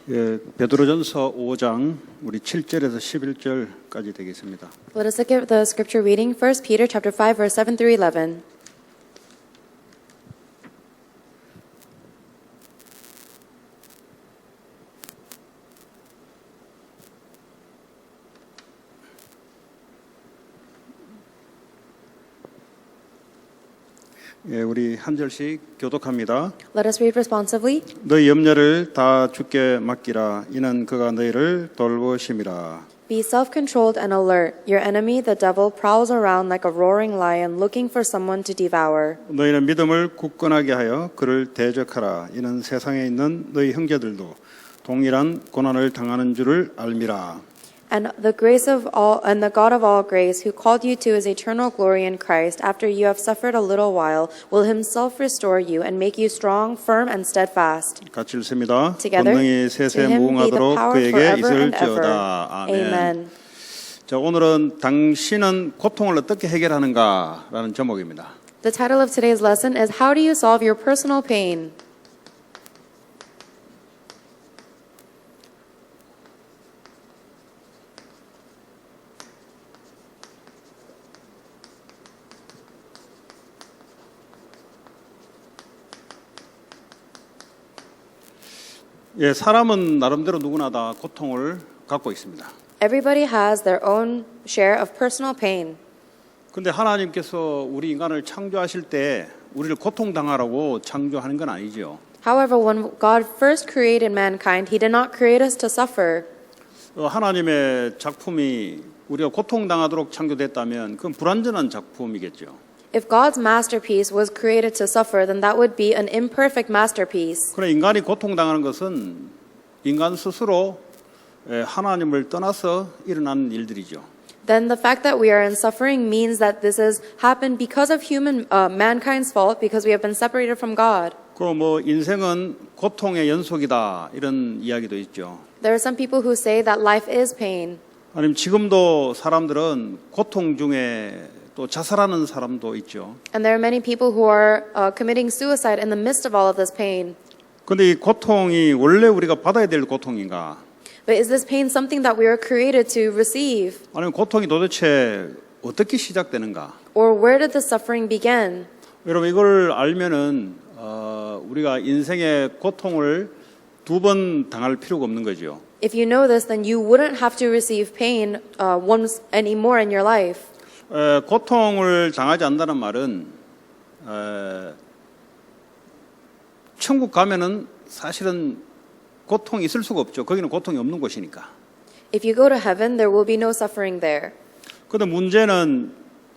예, 베드로전서 5장 우리 7절에서 11절까지 되겠습니다. Let us look at the scripture reading, 1 Peter chapter 5, verse 7 through 11. 예, 우리 한 절씩 교독합니다. Let us read responsively. 너희 염려를 다 주께 맡기라. 이는 그가 너희를 돌보심이라. Be self-controlled and alert. Your enemy, the devil, prowls around like a roaring lion looking for someone to devour. 너희는 믿음을 굳건하게 하여 그를 대적하라. 이는 세상에 있는 너희 형제들도 동일한 고난을 당하는 줄을 알미라. And the God of all grace, who called you to his eternal glory in Christ, after you have suffered a little while, will himself restore you and make you strong, firm, and steadfast. 같이 읽습니다. Together, 권능이 to 세세 him be the 무궁하도록 power 그에게 forever and ever. 있을지어다. 아멘. Amen. 자, 오늘은 당신은 고통을 어떻게 해결하는가라는 제목입니다. The title of today's lesson is How do you solve your personal pain? 예, 사람은 나름대로 누구나 다 고통을 갖고 있습니다. Everybody has their own share of personal pain. 근데 하나님께서 우리 인간을 창조하실 때 우리를 고통당하라고 창조하는 건 아니죠. However, when God first created mankind, he did not create us to suffer. 하나님의 작품이 우리가 고통당하도록 창조됐다면 그건 불완전한 작품이겠죠. If God's masterpiece was created to suffer, then that would be an imperfect masterpiece. 그러나 인간이 고통당하는 것은 인간 스스로 하나님을 떠나서 일어난 일들이죠. Then the fact that we are in suffering means that this has happened because of mankind's fault, because we have been separated from God. 그럼 인생은 고통의 연속이다 이런 이야기도 있죠. There are some people who say that life is pain. 아니면 지금도 사람들은 고통 중에 또 자살하는 사람도 있죠. And there are many people who are committing suicide in the midst of all of this pain. 그런데 이 고통이 원래 우리가 받아야 될 고통인가? But is this pain something that we are created to receive? 아니면 고통이 도대체 어떻게 시작되는가? Or where did the suffering begin? 여러분 이걸 알면은 우리가 인생의 고통을 두 번 당할 필요가 없는 거죠. If you know this, then you wouldn't have to receive pain once anymore in your life. 고통을 당하지 않는다는 말은 천국 가면은 사실은 고통이 있을 수가 없죠. 거기는 고통이 없는 곳이니까. If you go to heaven, there will be no suffering there. 그런데 문제는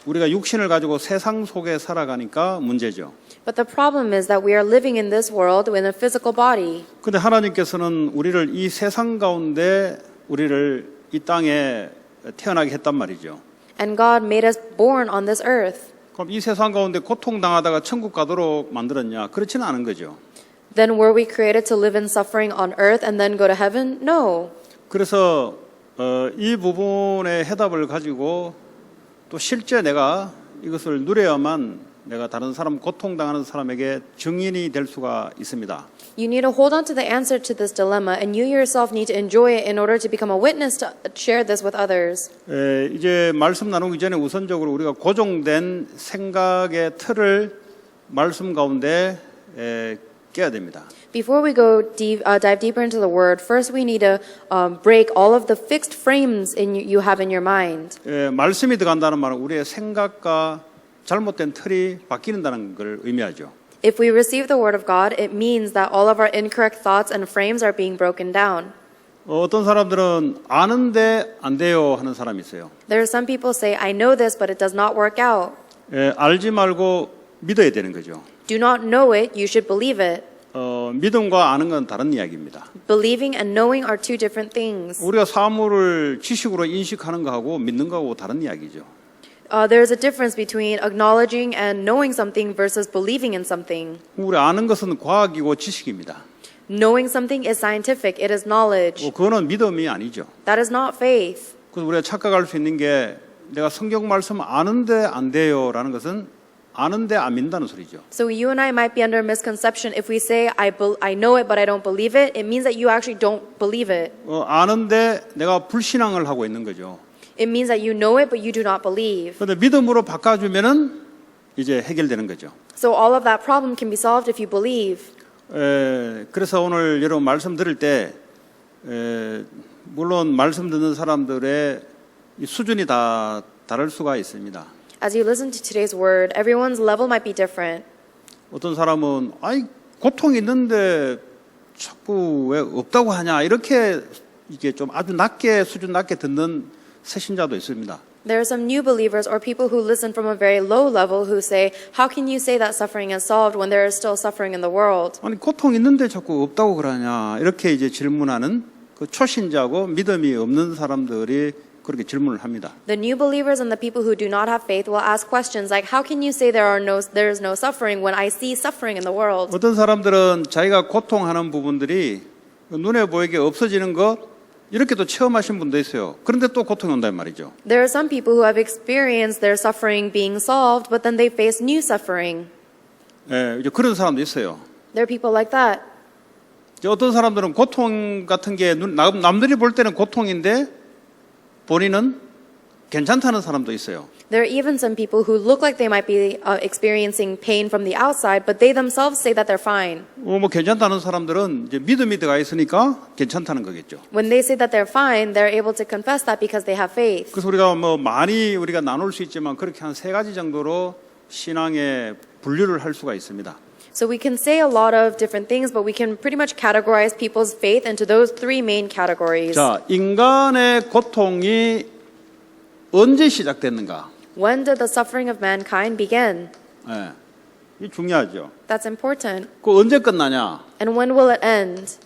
우리가 육신을 가지고 세상 속에 살아가니까 문제죠. But the problem is that we are living in this world in a physical body. 그런데 하나님께서는 우리를 이 세상 가운데 우리를 이 땅에 태어나게 했단 말이죠. And God made us born on this earth. 그럼 이 세상 가운데 고통당하다가 천국 가도록 만들었냐? 그렇지는 않은 거죠. Then were we created to live in suffering on earth and then go to heaven? No. 그래서 이 부분의 해답을 가지고 또 실제 내가 이것을 누려야만 내가 다른 사람 고통당하는 사람에게 증인이 될 수가 있습니다. You need to hold on to the answer to this dilemma, and you yourself need to enjoy it in order to become a witness to share this with others. 이제 말씀 나누기 전에 우선적으로 우리가 고정된 생각의 틀을 말씀 가운데 깨야 됩니다. Before we go dive deeper into the word, first we need to break all of the fixed frames you have in your mind. 말씀이 들어간다는 말은 우리의 생각과 잘못된 틀이 바뀌는다는 걸 의미하죠. If we receive the word of God, it means that all of our incorrect thoughts and frames are being broken down. 어떤 사람들은 아는데 안 돼요 하는 사람이 있어요. There are some people say, I know this, but it does not work out. 알지 말고 믿어야 되는 거죠. Do not know it, you should believe it. 믿음과 아는 건 다른 이야기입니다. Believing and knowing are two different things. 우리가 사물을 지식으로 인식하는 거하고 믿는 거하고 다른 이야기죠. There's a difference between acknowledging and knowing something versus believing in something. 우리 아는 것은 과학이고 지식입니다. Knowing something is scientific, it is knowledge. 그거는 믿음이 아니죠. That is not faith. 그래서 우리가 착각할 수 있는 게 내가 성경 말씀 아는데 안 돼요라는 것은 아는데 안 믿는다는 소리죠. So you and I might be under a misconception if we say, I know it, but I don't believe it. It means that you actually don't believe it. 아는데 내가 불신앙을 하고 있는 거죠. It means that you know it, but you do not believe. 그런데 믿음으로 바꿔주면은 이제 해결되는 거죠. So all of that problem can be solved if you believe. 그래서 오늘 여러분 말씀 들을 때 물론 말씀 듣는 사람들의 이 수준이 다 다를 수가 있습니다. As you listen to today's word, everyone's level might be different. 어떤 사람은 아이 고통이 있는데 자꾸 왜 없다고 하냐 이렇게 이게 좀 아주 낮게 수준 낮게 듣는 새신자도 있습니다. There are some new believers or people who listen from a very low level who say, how can you say that suffering is solved when there is still suffering in the world? 아니 고통 있는데 자꾸 없다고 그러냐 이렇게 이제 질문하는 그 초신자고 믿음이 없는 사람들이 그렇게 질문을 합니다. The new believers and the people who do not have faith will ask questions like, how can you say there is no suffering when I see suffering in the world? 어떤 사람들은 자기가 고통하는 부분들이 눈에 보이게 없어지는 것 이렇게도 체험하신 분도 있어요. 그런데 또 고통이 온단 말이죠. There are some people who have experienced their suffering being solved, but then they face new suffering. 이제 그런 사람도 있어요. There are people like that. 이제 어떤 사람들은 고통 같은 게 남들이 볼 때는 고통인데 본인은 괜찮다는 사람도 있어요. There are even some people who look like they might be experiencing pain from the outside, but they themselves say that they're fine. 뭐 괜찮다는 사람들은 이제 믿음이 들어가 있으니까 괜찮다는 거겠죠. When they say that they're fine, they're able to confess that because they have faith. 그래서 우리가 뭐 많이 우리가 나눌 수 있지만 그렇게 한 세 가지 정도로 신앙의 분류를 할 수가 있습니다. So we can say a lot of different things, but we can pretty much categorize people's faith into those three main categories. 자, 인간의 고통이 언제 시작됐는가? When did the suffering of mankind begin? 이 중요하죠. That's important. 그 언제 끝나냐? And when will it end?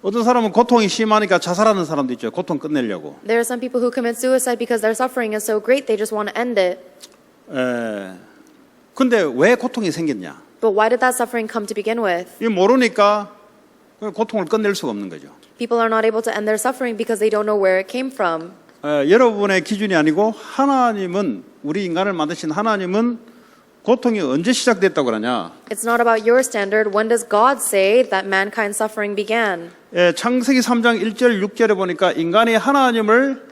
어떤 사람은 고통이 심하니까 자살하는 사람도 있죠. 고통 끝내려고. There are some people who commit suicide because their suffering is so great they just want to end it. 근데 왜 고통이 생겼냐? But why did that suffering come to begin with? 이 모르니까 고통을 끝낼 수가 없는 거죠. People are not able to end their suffering because they don't know where it came from. 여러분의 기준이 아니고 하나님은 우리 인간을 만드신 하나님은 고통이 언제 시작됐다고 그러냐? It's not about your standard. When does God say that mankind's suffering began? 창세기 3장 1절 6절에 보니까 인간이 하나님을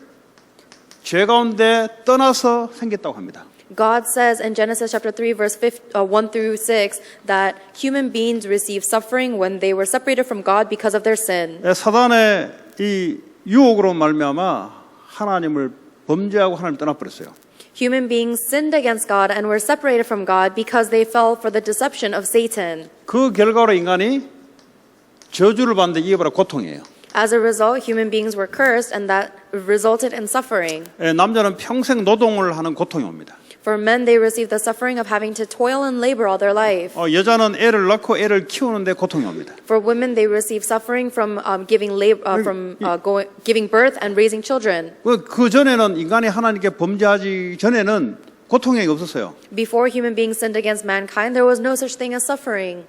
죄 가운데 떠나서 생겼다고 합니다. God says in Genesis chapter 3 verse 1 through 6 that human beings receive suffering when they were separated from God because of their sin. 사단의 이 유혹으로 말미암아 하나님을 범죄하고 하나님을 떠나버렸어요. Human beings sinned against God and were separated from God because they fell for the deception of Satan. 그 결과로 인간이 저주를 받는데 이게 바로 고통이에요. As a result, human beings were cursed and that resulted in suffering. 남자는 평생 노동을 하는 고통이 옵니다. For men, they receive the suffering of having to toil and labor all their life. 여자는 애를 낳고 애를 키우는데 고통이 옵니다. For women, they receive suffering from giving birth and raising children. 그 전에는 인간이 하나님께 범죄하지 전에는 고통이 없었어요. Before human beings sinned against mankind, there was no such thing as suffering.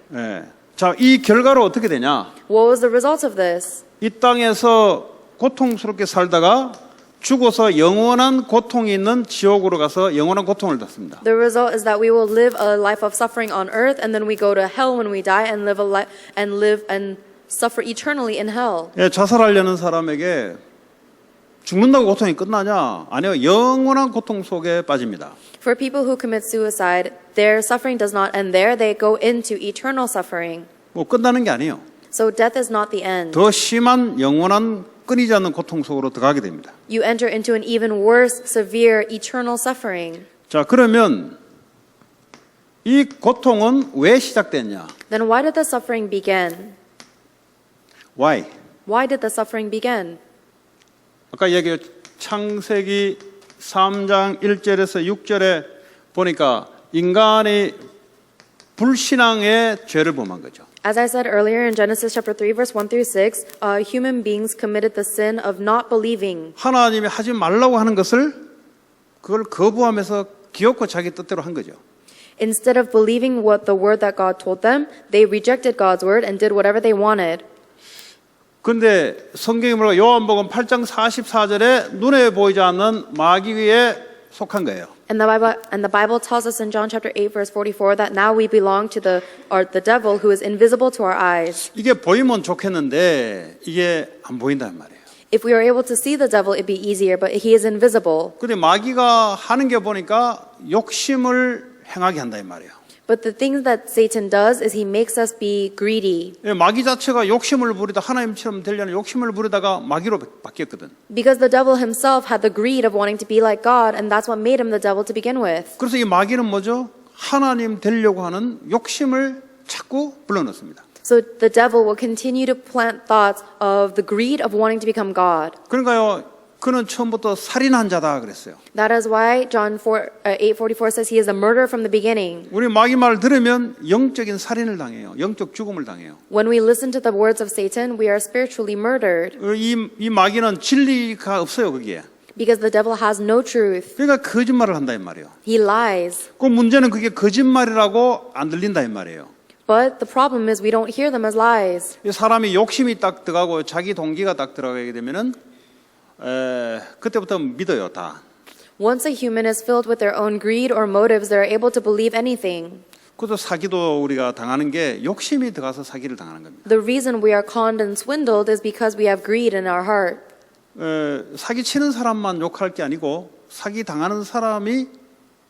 자, 이 결과로 어떻게 되냐? What was the result of this? 이 땅에서 고통스럽게 살다가 죽어서 영원한 고통이 있는 지옥으로 가서 영원한 고통을 받습니다. The result is that we will live a life of suffering on earth, and then we go to hell when we die, and live and suffer eternally in hell. 자살하려는 사람에게 죽는다고 고통이 끝나냐? 아니요, 영원한 고통 속에 빠집니다. For people who commit suicide, their suffering does not end there; they go into eternal suffering. 뭐 끝나는 게 아니에요. So death is not the end. 더 심한 영원한 끊이지 않는 고통 속으로 들어가게 됩니다. You enter into an even worse, severe, eternal suffering. 자, 그러면 이 고통은 왜 시작됐냐? Then why did the suffering begin? Why? Why did the suffering begin? 아까 얘기했 창세기 3장 1절에서 6절에 보니까 인간이 불신앙의 죄를 범한 거죠. As I said earlier in Genesis chapter 3 verse 1 through 6, human beings committed the sin of not believing. 하나님이 하지 말라고 하는 것을 그걸 거부하면서 기어코 자기 뜻대로 한 거죠. Instead of believing what the word that God told them, they rejected God's word and did whatever they wanted. 근데 성경이 뭐라고 요한복음 8장 44절에 눈에 보이지 않는 마귀의 속한 거예요. And the Bible tells us in John chapter 8 verse 44 that now we belong to the devil who is invisible to our eyes. 이게 보이면 좋겠는데 이게 안 보인단 말이에요. If we were able to see the devil, it'd be easier, but he is invisible. 근데 마귀가 하는 게 보니까 욕심을 행하게 한다 이 말이에요. But the thing that Satan does is he makes us be greedy. 마귀 자체가 욕심을 부리다 하나님처럼 되려는 욕심을 부리다가 마귀로 바뀌었거든. Because the devil himself had the greed of wanting to be like God, and that's what made him the devil to begin with. 그래서 이 마귀는 뭐죠? 하나님 되려고 하는 욕심을 자꾸 불러넣습니다. So the devil will continue to plant thoughts of the greed of wanting to become God. 그러니까요, 그는 처음부터 살인한 자다 그랬어요. That is why John 8:44 says he is a murderer from the beginning. 우리 마귀 말을 들으면 영적인 살인을 당해요. 영적 죽음을 당해요. When we listen to the words of Satan, we are spiritually murdered 이 마귀는 진리가 없어요, 거기에. because the devil has no truth. 그러니까 거짓말을 한다 이 말이에요. He lies. 그 문제는 그게 거짓말이라고 안 들린다 이 말이에요. But the problem is we don't hear them as lies. 사람이 욕심이 딱 들어가고 자기 동기가 딱 들어가게 되면은 그때부터 믿어요, 다. Once a human is filled with their own greed or motives, they're able to believe anything. 그것도 사기도 우리가 당하는 게 욕심이 들어가서 사기를 당하는 겁니다. The reason we are conned and swindled is because we have greed in our heart. 사기 치는 사람만 욕할 게 아니고 사기 당하는 사람이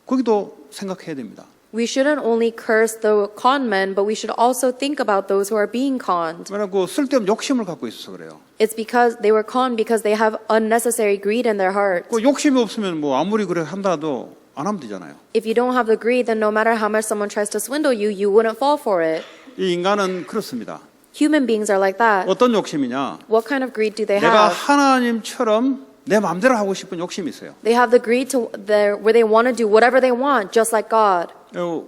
거기도 생각해야 됩니다. We shouldn't only curse the con men, but we should also think about those who are being conned. 왜냐하면 그 쓸데없는 욕심을 갖고 있어서 그래요. It's because they were conned because they have unnecessary greed in their heart. 그 욕심이 없으면 뭐 아무리 그래 한다도 안 하면 되잖아요. If you don't have the greed, then no matter how much someone tries to swindle you, you wouldn't fall for it. 이 인간은 그렇습니다. Human beings are like that. 어떤 욕심이냐? What kind of greed do they 내가 have? 하나님처럼 내 마음대로 하고 싶은 욕심이 있어요. They have the greed to where they want to do whatever they want, just like God.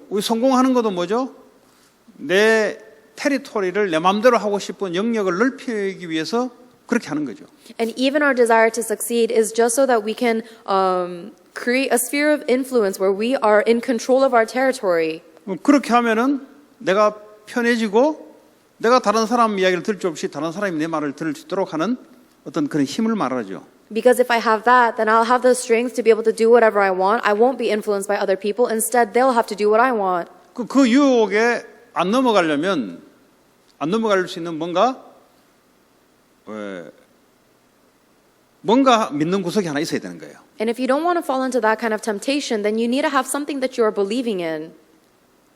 우리 성공하는 것도 뭐죠? 내 테리토리를 내 마음대로 하고 싶은 영역을 넓히기 위해서 그렇게 하는 거죠. And even our desire to succeed is just so that we can create a sphere of influence where we are in control of our territory. 그렇게 하면은 내가 편해지고 내가 다른 사람 이야기를 들을 줄 없이 다른 사람이 내 말을 들을 수 있도록 하는 어떤 그런 힘을 말하죠. Because if I have that, then I'll have the strength to be able to do whatever I want. I won't be influenced by other people. Instead, they'll have to do what I want. 그 유혹에 안 넘어가려면 안 넘어갈 수 있는 뭔가 믿는 구석이 하나 있어야 되는 거예요. And if you don't want to fall into that kind of temptation, then you need to have something that you are believing in.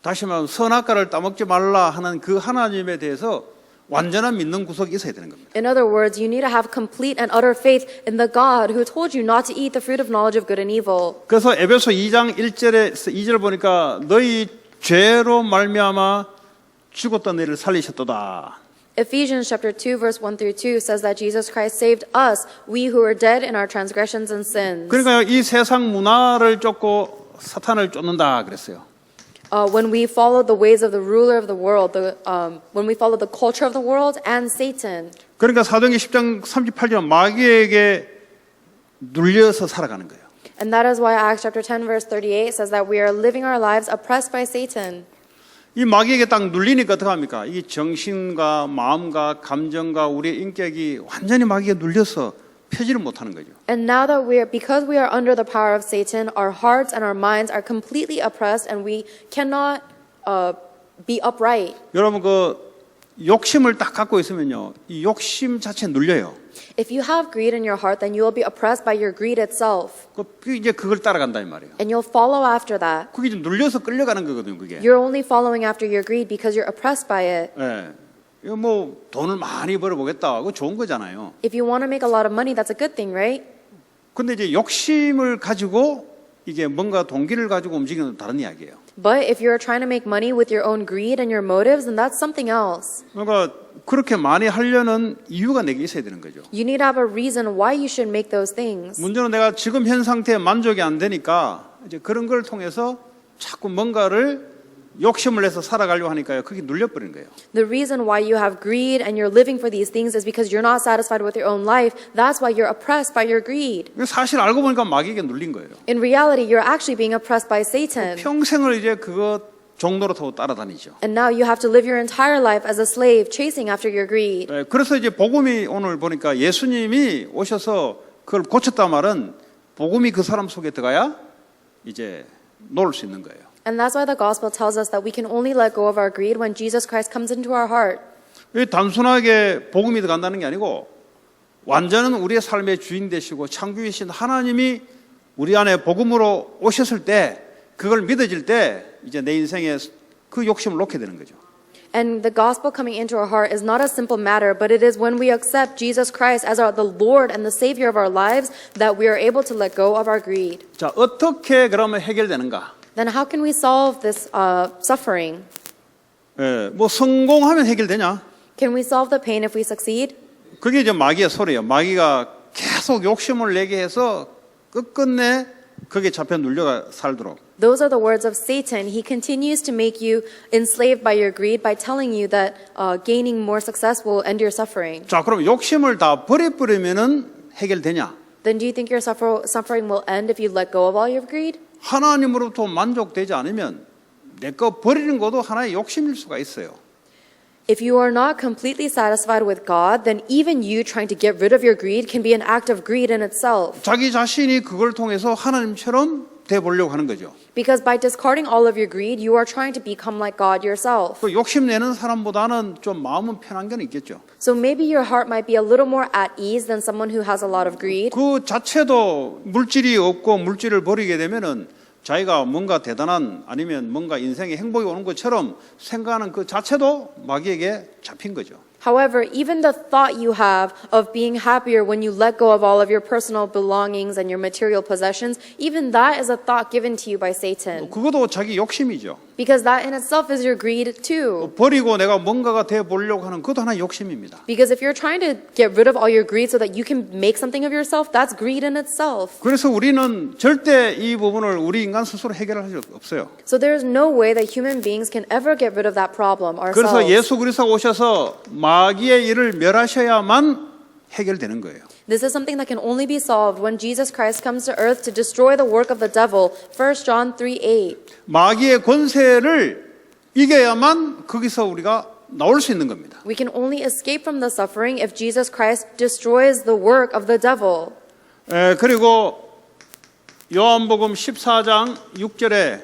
다시 말하면 선악과를 따먹지 말라 하는 그 하나님에 대해서 완전한 믿는 구석이 있어야 되는 겁니다. In other words, you need to have complete and utter faith in the God who told you not to eat the fruit of knowledge of good and evil. 그래서 에베소 2장 2절 보니까 너희 죄로 말미암아 죽었던 너희를 살리셨도다. Ephesians chapter 2 verse 1 through 2 says that Jesus Christ saved us, we who were dead in our transgressions and sins. 그러니까 이 세상 문화를 쫓고 사탄을 쫓는다 그랬어요. When we follow the ways of the ruler of the world, when we follow the culture of the world and Satan. 그러니까 사도행전 10장 38절 마귀에게 눌려서 살아가는 거예요. And that is why Acts chapter 10 verse 38 says that we are living our lives oppressed by Satan. 이 마귀에게 딱 눌리니까 어떻게 합니까? 이 정신과 마음과 감정과 우리의 인격이 완전히 마귀에 눌려서 펴지를 못하는 거죠. And now that because we are under the power of Satan, our hearts and our minds are completely oppressed and we cannot be upright. 여러분 그 욕심을 딱 갖고 있으면요, 이 욕심 자체 눌려요. If you have greed in your heart, then you will be oppressed by your greed itself. 이제 그걸 따라간다 이 말이에요. And you'll follow after that. 그게 좀 눌려서 끌려가는 거거든요, 그게. You're only following after your greed because you're oppressed by it. 예. 이거 뭐 돈을 많이 벌어보겠다, 그거 좋은 거잖아요. If you want to make a lot of money, that's a good thing, right? 근데 이제 욕심을 가지고 이게 뭔가 동기를 가지고 움직이는 건 다른 이야기예요. But if you're trying to make money with your own greed and your motives, then that's something else. 그러니까 그렇게 많이 하려는 이유가 내게 있어야 되는 거죠. You need to have a reason why you should make those things. 문제는 내가 지금 현 상태에 만족이 안 되니까 이제 그런 걸 통해서 자꾸 뭔가를 욕심을 내서 살아가려고 하니까요. 그게 눌려버리는 거예요. The reason why you have greed and you're living for these things is because you're not satisfied with your own life. That's why you're oppressed by your greed. 사실 알고 보니까 마귀에게 눌린 거예요. In reality, you're actually being oppressed by Satan. 평생을 이제 그거 종로로 타고 따라다니죠. And now you have to live your entire life as a slave chasing after your greed. 네, 그래서 이제 복음이 오늘 보니까 예수님이 오셔서 그걸 고쳤단 말은 복음이 그 사람 속에 들어가야 이제 놓을 수 있는 거예요. And that's why the gospel tells us that we can only let go of our greed when Jesus Christ comes into our heart. 단순하게 복음이 들어간다는 게 아니고 완전한 우리의 삶의 주인 되시고 창조이신 하나님이 우리 안에 복음으로 오셨을 때 그걸 믿어질 때 이제 내 인생에 그 욕심을 놓게 되는 거죠. And the gospel coming into our heart is not a simple matter, but it is when we accept Jesus Christ as the Lord and the Savior of our lives that we are able to let go of our greed. 자, 어떻게 그러면 해결되는가? Then how can we solve this suffering? 뭐 성공하면 해결되냐? Can we solve the pain if we succeed? 그게 이제 마귀의 소리예요. 마귀가 계속 욕심을 내게 해서 끝끝내 거기에 잡혀 눌려가 살도록. Those are the words of Satan. He continues to make you enslaved by your greed by telling you that gaining more success will end your suffering. 자, 그럼 욕심을 다 버려버리면은 해결되냐? Then do you think your suffering will end if you let go of all your greed? 하나님으로부터 만족되지 않으면 내 거 버리는 것도 하나의 욕심일 수가 있어요. If you are not completely satisfied with God, then even you trying to get rid of your greed can be an act of greed in itself. 자기 자신이 그걸 통해서 하나님처럼 돼 보려고 하는 거죠. Because by discarding all of your greed, you are trying to become like God yourself. 그 욕심 내는 사람보다는 좀 마음은 편한 건 있겠죠. So maybe your heart might be a little more at ease than someone who has a lot of greed. 그 자체도 물질이 없고 물질을 버리게 되면은 자기가 뭔가 대단한 아니면 뭔가 인생에 행복이 오는 것처럼 생각하는 그 자체도 마귀에게 잡힌 거죠. However, even the thought you have of being happier when you let go of all of your personal belongings and your material possessions, even that is a thought given to you by Satan. 그것도 자기 욕심이죠. Because that in itself is your greed too. 버리고 내가 뭔가가 돼 보려고 하는 그것도 하나의 욕심입니다. Because if you're trying to get rid of all your greed so that you can make something of yourself, that's greed in itself. 그래서 우리는 절대 이 부분을 우리 인간 스스로 해결할 수 없어요. So there is no way that human beings can ever get rid of that problem 그래서 ourselves. 예수 그리스도가 오셔서 마귀의 일을 멸하셔야만 해결되는 거예요. This is something that can only be solved when Jesus Christ comes to earth to destroy the work of the devil. 1 John 3:8. 마귀의 권세를 이겨야만 거기서 우리가 나올 수 있는 겁니다. We can only escape from the suffering if Jesus Christ destroys the work of the devil. 그리고 요한복음 14장 6절에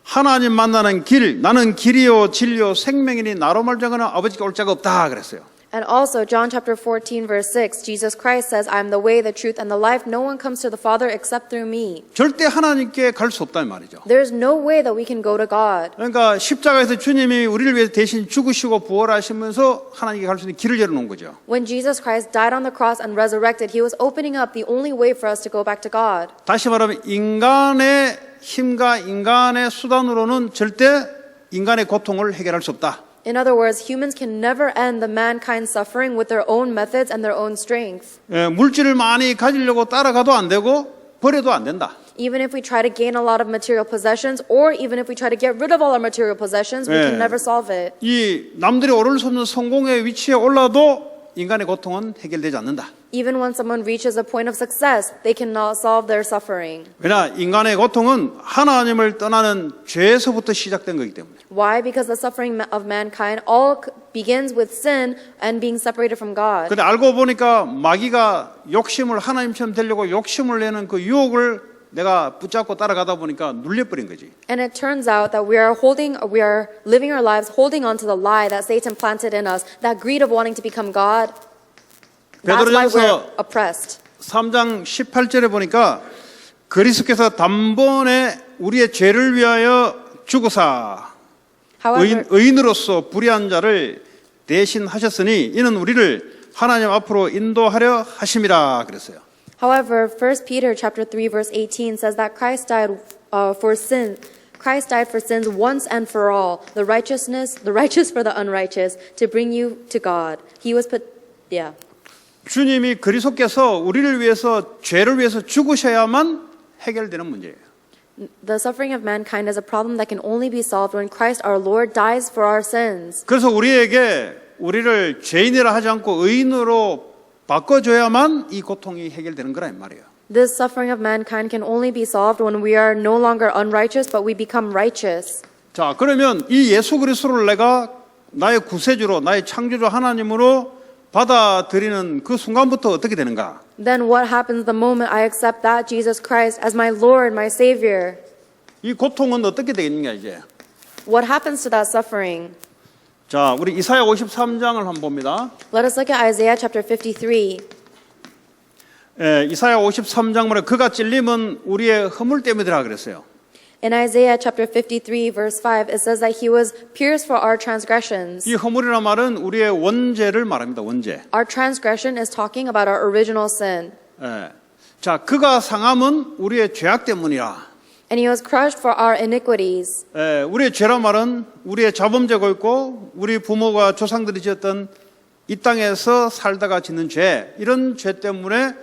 하나님 만나는 길, 나는 길이요 진리요 생명이니 나로 말자거나 아버지께 올 자가 없다 그랬어요. And also John chapter 14 verse 6, Jesus Christ says, I am the way, the truth, and the life. No one comes to the Father except through me. 절대 하나님께 갈 수 없다는 말이죠. There is no way that we can go to God. 그러니까 십자가에서 주님이 우리를 위해서 대신 죽으시고 부활하시면서 하나님께 갈 수 있는 길을 열어놓은 거죠. When Jesus Christ died on the cross and resurrected, He was opening up the only way for us to go back to God. 다시 말하면 인간의 힘과 인간의 수단으로는 절대 인간의 고통을 해결할 수 없다. In other words, humans can never end the mankind's suffering with their own methods and their own strength. 물질을 많이 가지려고 따라가도 안 되고 버려도 안 된다. Even if we try to gain a lot of material possessions, or even if we try to get rid of all our material possessions, we can never solve it. 이 남들이 오를 수 없는 성공의 위치에 올라도 인간의 고통은 해결되지 않는다. Even when someone reaches a point of success, they cannot solve their suffering. 왜냐 인간의 고통은 하나님을 떠나는 죄에서부터 시작된 거기 때문에. Why? Because the suffering of mankind all begins with sin and being separated from God. 근데 알고 보니까 마귀가 욕심을 하나님처럼 되려고 욕심을 내는 그 유혹을 내가 붙잡고 따라가다 보니까 눌려버린 거지. And it turns out that we are living our lives holding on to the lie that Satan planted in us, that greed of wanting to become God. That's why we're oppressed. 3장 18절에 보니까 그리스도께서 단번에 우리의 죄를 위하여 죽으사 의인으로서 불의한 자를 대신하셨으니 이는 우리를 하나님 앞으로 인도하려 하심이라 그랬어요. However, 1 Peter chapter 3 verse 18 says that Christ died for sin. Christ died for sins once and for all, the righteous for the unrighteous, to bring you to God. He was put, yeah. 주님이 그리스도께서 우리를 위해서 죄를 위해서 죽으셔야만 해결되는 문제예요. The suffering of mankind is a problem that can only be solved when Christ our Lord dies for our sins. 그래서 우리를 죄인이라 하지 않고 의인으로 바꿔줘야만 이 고통이 해결되는 거란 말이에요. This suffering of mankind can only be solved when we are no longer unrighteous, but we become righteous. 자, 그러면 이 예수 그리스도를 내가 나의 구세주로, 나의 창조주 하나님으로 받아들이는 그 순간부터 어떻게 되는가? Then what happens the moment I accept that Jesus Christ as my Lord, my Savior? 이 고통은 어떻게 되겠느냐 이제. What happens to that suffering? 자, 우리 이사야 53장을 한번 봅니다. Let us look at Isaiah chapter 53. 이사야 53장 말에 그가 찔림은 우리의 허물 때문이라 그랬어요. In Isaiah chapter 53 verse 5, it says that he was pierced for our transgressions. 이 허물이란 말은 우리의 원죄를 말합니다. 원죄. Our transgression is talking about our original sin. 자, 그가 상함은 우리의 죄악 때문이라. And he was crushed for our iniquities. 우리의 죄란 말은 우리의 자범죄가 있고 우리 부모가 조상들이 지었던 이 땅에서 살다가 짓는 죄, 이런 죄 때문에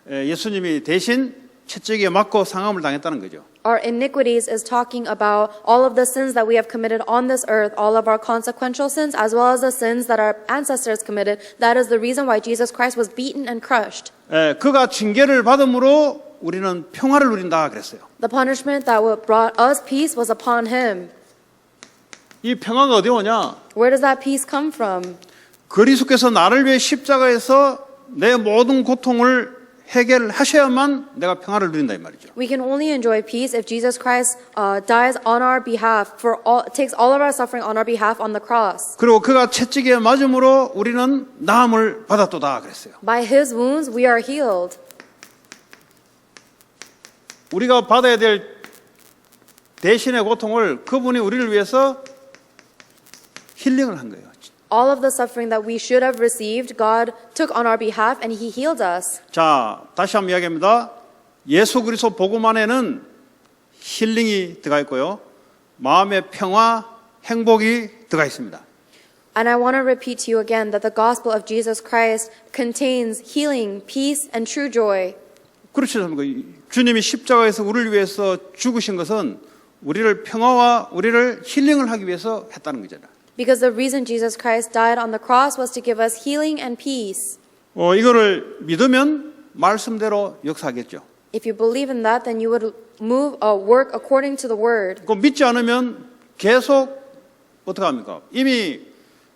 예수님이 대신 채찍에 맞고 상함을 당했다는 거죠. Our iniquities is talking about all of the sins that we have committed on this earth, all of our consequential sins, as well as the sins that our ancestors committed. That is the reason why Jesus Christ was beaten and crushed. 그가 징계를 받음으로 우리는 평화를 누린다 그랬어요. The punishment that brought us peace was upon him. 이 평화가 어디 오냐? Where does that peace come from? 그리스도께서 나를 위해 십자가에서 내 모든 고통을 해결하셔야만 내가 평화를 누린다 이 말이죠. We can only enjoy peace if Jesus Christ dies on our behalf, takes all of our suffering on our behalf on the cross. 그리고 그가 채찍에 맞음으로 우리는 나음을 받았도다 그랬어요. By his wounds we are healed. 우리가 받아야 될 대신의 고통을 그분이 우리를 위해서 힐링을 한 거예요. All of the suffering that we should have received, God took on our behalf and he healed us. 자, 다시 한번 이야기합니다. 예수 그리스도 복음 안에는 힐링이 들어가 있고요. 마음의 평화, 행복이 들어가 있습니다. And I want to repeat to you again that the gospel of Jesus Christ contains healing, peace, and true joy. 그렇지 않습니까? 주님이 십자가에서 우리를 위해서 죽으신 것은 우리를 평화와 우리를 힐링을 하기 위해서 했다는 거잖아요. Because the reason Jesus Christ died on the cross was to give us healing and peace. 이거를 믿으면 말씀대로 역사하겠죠. If you believe in that, then you would work according to the word. 그 믿지 않으면 계속 어떻게 합니까? 이미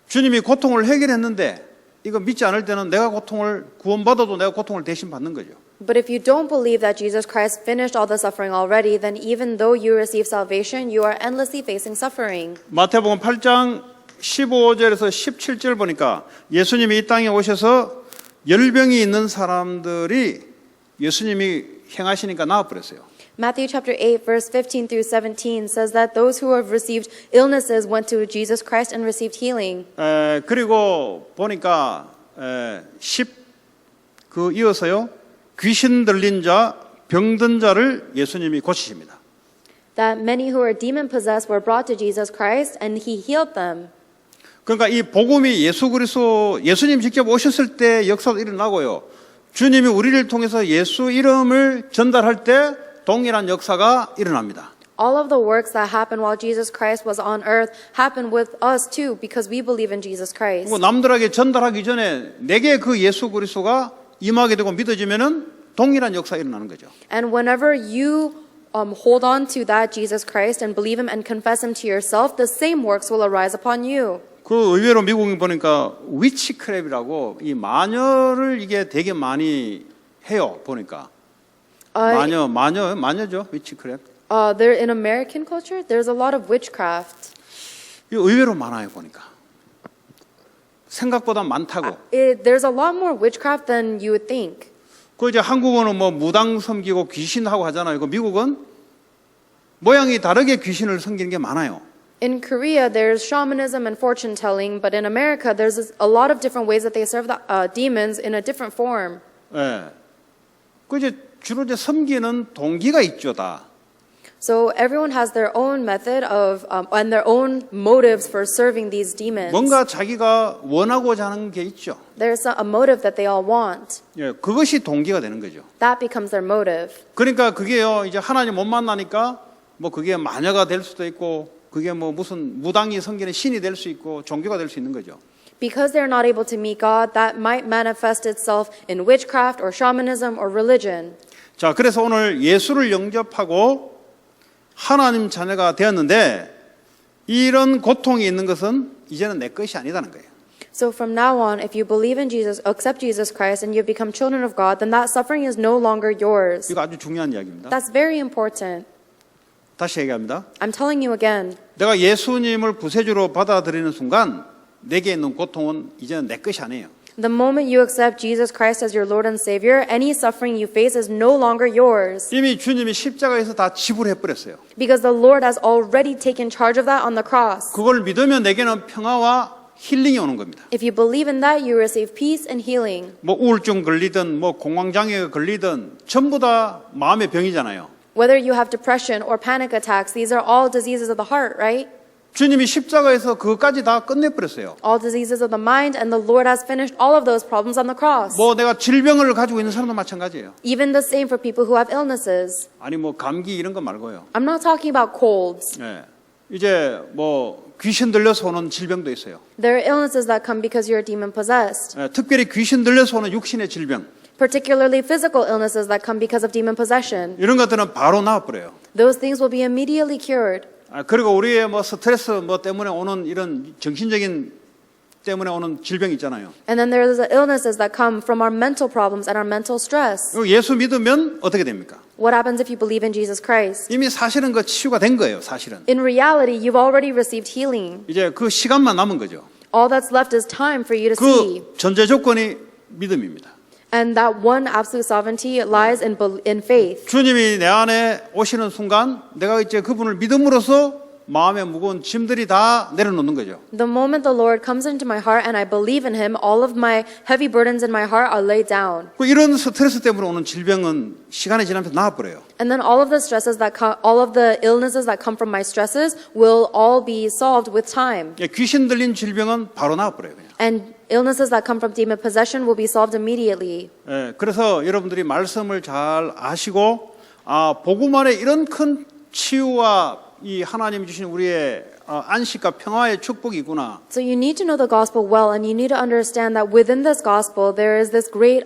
주님이 고통을 해결했는데 이거 믿지 않을 때는 내가 고통을 구원받아도 내가 고통을 대신 받는 거죠. But if you don't believe that Jesus Christ finished all the suffering already, then even though you receive salvation, you are endlessly facing suffering. 마태복음 8장 15절에서 17절 보니까 예수님이 이 땅에 오셔서 열병이 있는 사람들이 예수님이 행하시니까 나아버렸어요. Matthew chapter 8 verse 15 through 17 says that those who have received illnesses went to Jesus Christ and received healing. 그리고 보니까 이어서요. 귀신 들린 자, 병든 자를 예수님이 고치십니다. That many who were demon possessed were brought to Jesus Christ and he healed them. 그러니까 이 복음이 예수님 직접 오셨을 때 역사도 일어나고요. 주님이 우리를 통해서 예수 이름을 전달할 때 동일한 역사가 일어납니다. All of the works that happened while Jesus Christ was on earth happened with us too because we believe in Jesus Christ. 남들에게 전달하기 전에 내게 그 예수 그리스도가 임하게 되고 믿어지면은 동일한 역사가 일어나는 거죠. And whenever you hold on to that Jesus Christ and believe him and confess him to yourself, the same works will arise upon you. 그 의외로 미국에 보니까 위치크랩이라고 이 마녀를 이게 되게 많이 해요. 보니까 마녀죠 위치크랩. There in American culture, there's a lot of witchcraft. 의외로 많아요 보니까. 생각보다 많다고. There's a lot more witchcraft than you would think. 그 이제 한국어는 뭐 무당 섬기고 귀신하고 하잖아요. 그 미국은 모양이 다르게 귀신을 섬기는 게 많아요. In Korea, there's shamanism and fortune telling, but in America, there's a lot of different ways that they serve the demons in a different form. 그 이제 주로 이제 섬기는 동기가 있죠 다. So everyone has their own method of and their own motives for serving these demons. 뭔가 자기가 원하고자 하는 게 있죠. There's a motive that they all want. 그것이 동기가 되는 거죠. That becomes their motive. 그러니까 그게요 이제 하나님 못 만나니까 뭐 그게 마녀가 될 수도 있고 그게 뭐 무슨 무당이 섬기는 신이 될 수 있고 종교가 될 수 있는 거죠. Because they're not able to meet God, that might manifest itself in witchcraft or shamanism or religion. 자, 그래서 오늘 예수를 영접하고 하나님 자녀가 되었는데 이런 고통이 있는 것은 이제는 내 것이 아니다는 거예요. So from now on, if you believe in Jesus, accept Jesus Christ, and you become children of God, then that suffering is no longer yours. 이거 아주 중요한 이야기입니다. That's very important. 다시 얘기합니다. I'm telling you again. 내가 예수님을 구세주로 받아들이는 순간 내게 있는 고통은 이제는 내 것이 아니에요. The moment you accept Jesus Christ as your Lord and Savior, any suffering you face is no longer yours. 이미 주님이 십자가에서 다 지불해 버렸어요. Because the Lord has already taken charge of that on the cross. 그걸 믿으면 내게는 평화와 힐링이 오는 겁니다. If you believe in that, you receive peace and healing. 뭐 우울증 걸리든 뭐 공황장애가 걸리든 전부 다 마음의 병이잖아요. Whether you have depression or panic attacks, these are all diseases of the heart, right? 주님이 십자가에서 그것까지 다 끝내버렸어요. All diseases of the mind, and the Lord has finished all of those problems on the cross. 뭐 내가 질병을 가지고 있는 사람도 마찬가지예요. Even the same for people who have illnesses. 아니 뭐 감기 이런 거 말고요. I'm not talking about colds. 예. 이제 뭐 귀신 들려서 오는 질병도 있어요. There are illnesses that come because you're demon possessed. 예. 특별히 귀신 들려서 오는 육신의 질병 Particularly physical illnesses that come because of demon possession. 이런 것들은 바로 나와버려요. Those things will be immediately cured. 그리고 우리의 뭐 스트레스 뭐 때문에 오는 이런 정신적인 때문에 오는 질병 있잖아요. And then there's the illnesses that come from our mental problems and our mental stress. 예수 믿으면 어떻게 됩니까? What happens if you believe in Jesus Christ? 이미 사실은 그 치유가 된 거예요. 사실은. In reality, you've already received healing. 이제 그 시간만 남은 거죠. All that's left is time for you to see. 그 전제 조건이 믿음입니다. And that one absolute sovereignty lies in faith. 주님이 내 안에 오시는 순간 내가 이제 그분을 믿음으로써 마음에 무거운 짐들이 다 내려놓는 거죠. The moment the Lord comes into my heart and I believe in Him, all of my heavy burdens in my heart are laid down. 이런 스트레스 때문에 오는 질병은 시간이 지나면서 나아버려요. And then all of the stresses that all of the illnesses that come from my stresses will all be solved with time. 귀신 들린 질병은 바로 나아버려요. 그냥. And illnesses that come from demon possession will be solved immediately. 그래서 여러분들이 말씀을 잘 아시고 복음 안에 이런 큰 치유와 이 하나님 주신 우리의 안식과 평화의 축복이 있구나. So you need to know the gospel well, and you need to understand that within this gospel there is this great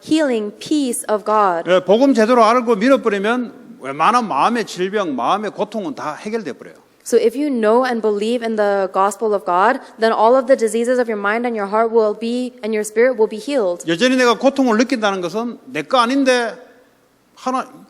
healing peace of God. 복음 제대로 알고 믿어버리면 웬만한 마음의 질병, 마음의 고통은 다 해결돼 버려요. So if you know and believe in the gospel of God, then all of the diseases of your mind and your heart will be, and your spirit will be healed. 여전히 내가 고통을 느낀다는 것은 내 거 아닌데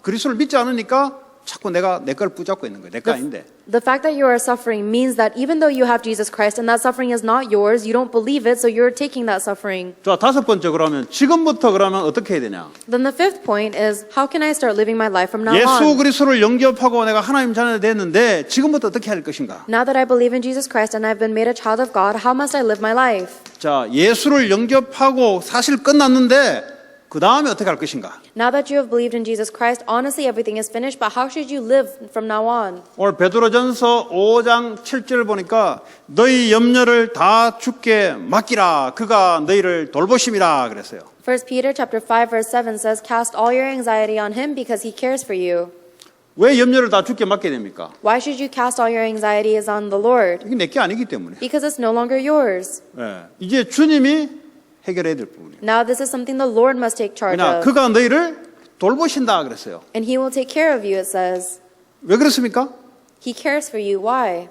그리스도를 믿지 않으니까 자꾸 내가 내 걸 붙잡고 있는 거예요. 내 거 아닌데. The fact that you are suffering means that even though you have Jesus Christ and that suffering is not yours, you don't believe it, so you're taking that suffering. 자, 다섯 번째 그러면 지금부터 그러면 어떻게 해야 되냐? Then the fifth point is, how can I start living my life from now 예수 on? 그리스도를 영접하고 내가 하나님 자녀가 됐는데 지금부터 어떻게 할 것인가? Now that I believe in Jesus Christ and I've been made a child of God, how must I live my life? 자, 예수를 영접하고 사실 끝났는데 그 다음에 어떻게 할 것인가? Now that you have believed in Jesus Christ, honestly everything is finished, but how should you live from now on? 오늘 베드로전서 5장 7절 보니까 너희 염려를 다 주께 맡기라. 그가 너희를 돌보심이라 그랬어요. 1 Peter chapter 5 verse 7 says, cast all your anxiety on him because he cares for you. 왜 염려를 다 주께 맡게 됩니까? Why should you cast all your anxieties on the Lord? 이게 내게 아니기 때문에. Because it's no longer yours. 이제 주님이 해결해야 될 부분이에요. Now this is something the Lord must take charge 그냥 of. 그가 너희를 돌보신다 그랬어요. And he will take care of you, it says. 왜 그렇습니까? He cares for you. Why?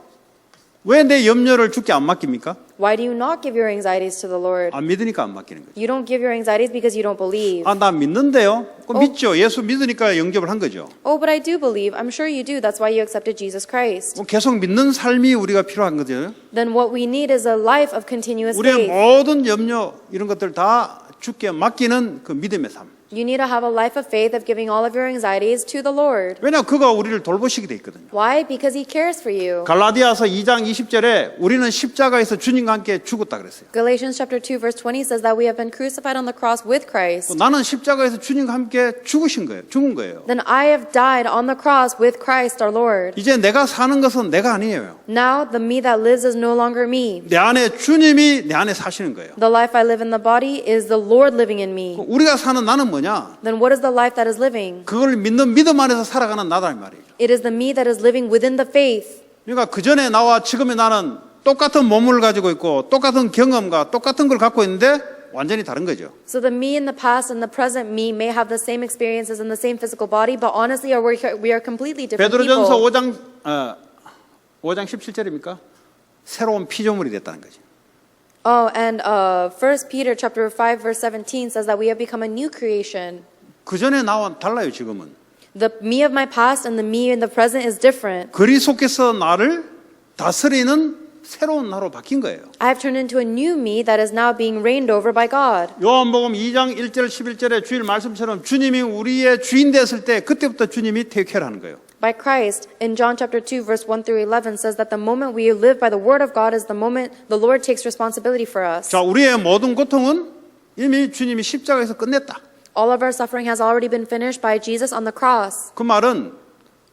왜 내 염려를 주께 안 맡깁니까? Why do you not give your anxieties to the Lord? 안 믿으니까 안 맡기는 거죠. You don't give your anxieties because you don't believe. 나 믿는데요. 믿죠. 예수 믿으니까 영접을 한 거죠. Oh, but I do believe. I'm sure you do. That's why you accepted Jesus Christ. 계속 믿는 삶이 우리가 필요한 거죠. Then what we need is a life of continuous 우리의 faith. 모든 염려 이런 것들 다 주께 맡기는 그 믿음의 삶. You need to have a life of faith of giving all of your anxieties to the Lord. 왜냐 그가 우리를 돌보시게 돼 있거든요. Why? Because he cares for you. 갈라디아서 2장 20절에 우리는 십자가에서 주님과 함께 죽었다 그랬어요. Galatians chapter 2 verse 20 says that we have been crucified on the cross with Christ. 나는 십자가에서 주님과 함께 죽은 거예요. Then I have died on the cross with Christ our Lord. 이제 내가 사는 것은 내가 아니에요. Now the me that lives is no longer me. 내 안에 주님이 내 안에 사시는 거예요. The life I live in the body is the Lord living in me. 우리가 사는 나는 뭐냐? Then what is the life that is living? 그걸 믿는 믿음 안에서 살아가는 나다 말이에요. It is the me that is living within the faith. 그러니까 그 전에 나와 지금의 나는 똑같은 몸을 가지고 있고 똑같은 경험과 똑같은 걸 갖고 있는데 완전히 다른 거죠. So the me in the past and the present me may have the same experiences in the same physical body, but honestly we are completely different 베드로전서 people. 5장 17절입니까? 새로운 피조물이 됐다는 거죠. Oh, and 1 Peter chapter 5 verse 17 says that we have become a new creation. 그 전에 나와 달라요 지금은. The me of my past and the me in the present is different. 그리스도께서 나를 다스리는 새로운 나로 바뀐 거예요. I have turned into a new me that is now being reigned over by God. 요한복음 2장 1절 11절에 주일 말씀처럼 주님이 우리의 주인 됐을 때 그때부터 주님이 테이크케어를 하는 거예요. By Christ, in John chapter 2, verse 1 through 11 says that the moment we live by the word of God is the moment the Lord takes responsibility for us. 자, 우리의 모든 고통은 이미 주님이 십자가에서 끝냈다. All of our suffering has already been finished by Jesus on the cross. 그 말은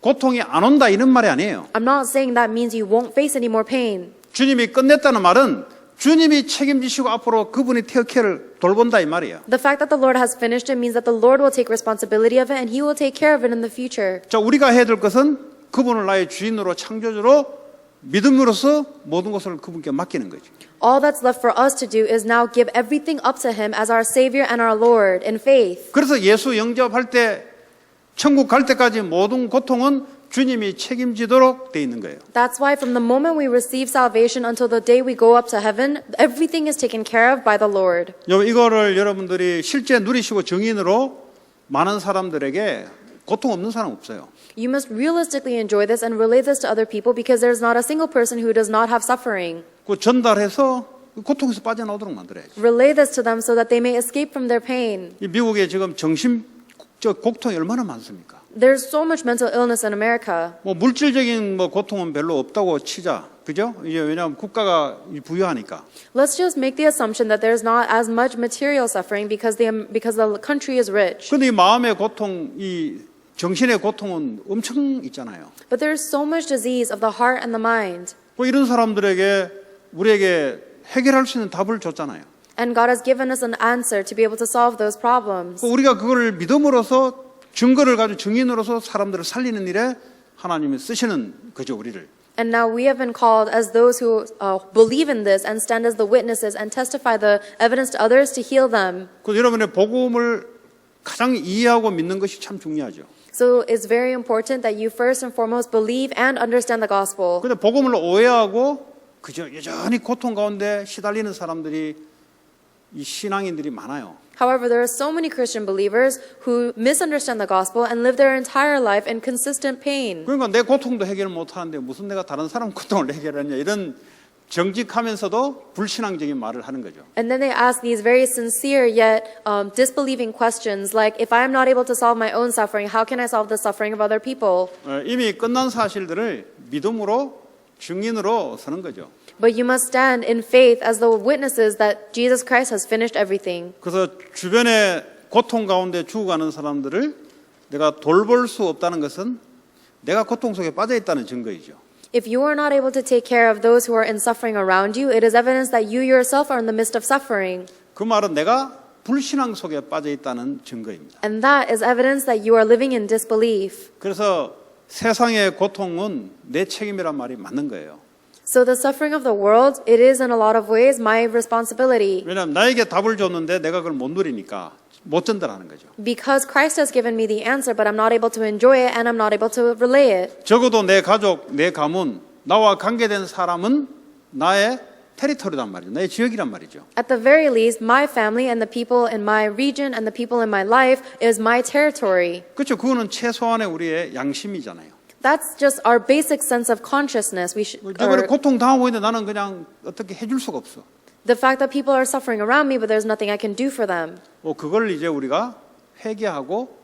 고통이 안 온다 이런 말이 아니에요. I'm not saying that means you won't face any more pain. 주님이 끝냈다는 말은 주님이 책임지시고 앞으로 그분이 테이크케어를 돌본다 이 말이에요. The fact that the Lord has finished it means that the Lord will take responsibility of it and He will take care of it in the future. 자, 우리가 해야 될 것은 그분을 나의 주인으로 창조주로 믿음으로써 모든 것을 그분께 맡기는 거죠. All that's left for us to do is now give everything up to Him as our Savior and our Lord in faith. 그래서 예수 영접할 때 천국 갈 때까지 모든 고통은 주님이 책임지도록 돼 있는 거예요. That's why from the moment we receive salvation until the day we go up to heaven, everything is taken care of by the Lord. 이거를 여러분들이 실제 누리시고 증인으로 많은 사람들에게 고통 없는 사람 없어요. You must realistically enjoy this and relate this to other people because there's not a single person who does not have suffering. 그 전달해서 고통에서 빠져나오도록 만들어야죠. Relay this to them so that they may escape from their pain. 이 미국에 지금 정신적 고통이 얼마나 많습니까? There's so much mental illness in America. 뭐 물질적인 뭐 고통은 별로 없다고 치자, 그죠? 이제 왜냐하면 국가가 부유하니까. Let's just make the assumption that there's not as much material suffering because the country is rich. 근데 이 마음의 고통, 이 정신의 고통은 엄청 있잖아요. But there's so much disease of the heart and the mind. 뭐 이런 사람들에게 우리에게 해결할 수 있는 답을 줬잖아요. And God has given us an answer to be able to solve those problems. 우리가 그걸 믿음으로써 증거를 가지고 증인으로서 사람들을 살리는 일에 하나님이 쓰시는 거죠, 우리를. And now we have been called as those who believe in this and stand as the witnesses and testify the evidence to others to heal them. 그 여러분의 복음을 가장 이해하고 믿는 것이 참 중요하죠. So it's very important that you first and foremost believe and understand the gospel. 근데 복음을 오해하고 그저 여전히 고통 가운데 시달리는 사람들이 이 신앙인들이 많아요. However, there are so many Christian believers who misunderstand the gospel and live their entire life in consistent pain. 그러니까 내 고통도 해결 못 하는데 무슨 내가 다른 사람 고통을 해결하냐 이런 정직하면서도 불신앙적인 말을 하는 거죠. And then they ask these very sincere yet disbelieving questions like, if I am not able to solve my own suffering, how can I solve the suffering of other people? 이미 끝난 사실들을 믿음으로 증인으로 서는 거죠. But you must stand in faith as the witnesses that Jesus Christ has finished everything. 그래서 주변에 고통 가운데 죽어가는 사람들을 내가 돌볼 수 없다는 것은 내가 고통 속에 빠져 있다는 증거이죠. If you are not able to take care of those who are in suffering around you, it is evidence that you yourself are in the midst of suffering. 그 말은 내가 불신앙 속에 빠져 있다는 증거입니다. And that is evidence that you are living in disbelief. 그래서 세상의 고통은 내 책임이란 말이 맞는 거예요. So the suffering of the world, it is in a lot of ways my responsibility. 왜냐하면 나에게 답을 줬는데 내가 그걸 못 누리니까 못 전달하는 거죠. Because Christ has given me the answer, but I'm not able to enjoy it and I'm not able to relay it. 적어도 내 가족, 내 가문, 나와 관계된 사람은 나의 테리토리란 말이죠. 나의 지역이란 말이죠. At the very least, my family and the people in my region and the people in my life is my territory. 그렇죠. 그거는 최소한의 우리의 양심이잖아요. That's just our basic sense of consciousness. 내가 고통 당하고 있는데 나는 그냥 어떻게 해줄 수가 없어. The fact that people are suffering around me, but there's nothing I can do for them. 그걸 이제 우리가 회개하고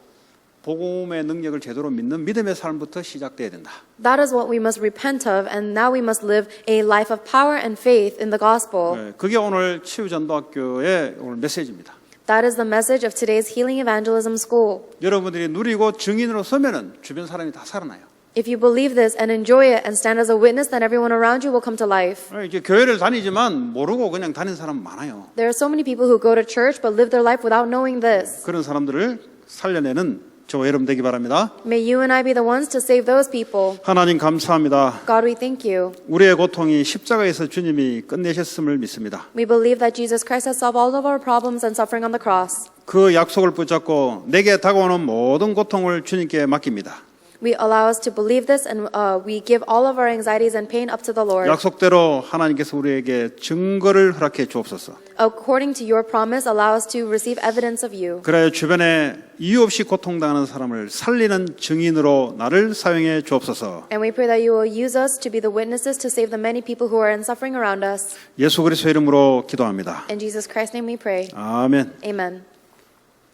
복음의 능력을 제대로 믿는 믿음의 삶부터 시작돼야 된다. That is what we must repent of, and now we must live a life of power and faith in the gospel. 네, 그게 오늘 치유전도학교의 오늘 메시지입니다. That is the message of today's Healing Evangelism School. 여러분들이 누리고 증인으로 서면은 주변 사람이 다 살아나요. If you believe this and enjoy it and stand as a witness, then everyone around you will come to life. 이제 교회를 다니지만 모르고 그냥 다니는 사람 많아요. There are so many people who go to church but live their life without knowing this. 그런 사람들을 살려내는 저와 여러분 되기 바랍니다. May you and I be the ones to save those people. 하나님 감사합니다. God, we thank you. 우리의 고통이 십자가에서 주님이 끝내셨음을 믿습니다. We believe that Jesus Christ has solved all of our problems and suffering on the cross. 그 약속을 붙잡고 내게 다가오는 모든 고통을 주님께 맡깁니다. We allow us to believe this, and we give all of our anxieties and pain up to the Lord. 약속대로 하나님께서 우리에게 증거를 허락해 주옵소서. According to your promise, allow us to receive evidence of you. 그래야 주변에 이유 없이 고통당하는 사람을 살리는 증인으로 나를 사용해 주옵소서. And we pray that you will use us to be the witnesses to save the many people who are in suffering around us. 예수 그리스도의 이름으로 기도합니다. In Jesus Christ's name we pray. 아멘. Amen.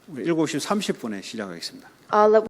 우리 7시 30분에 시작하겠습니다. Let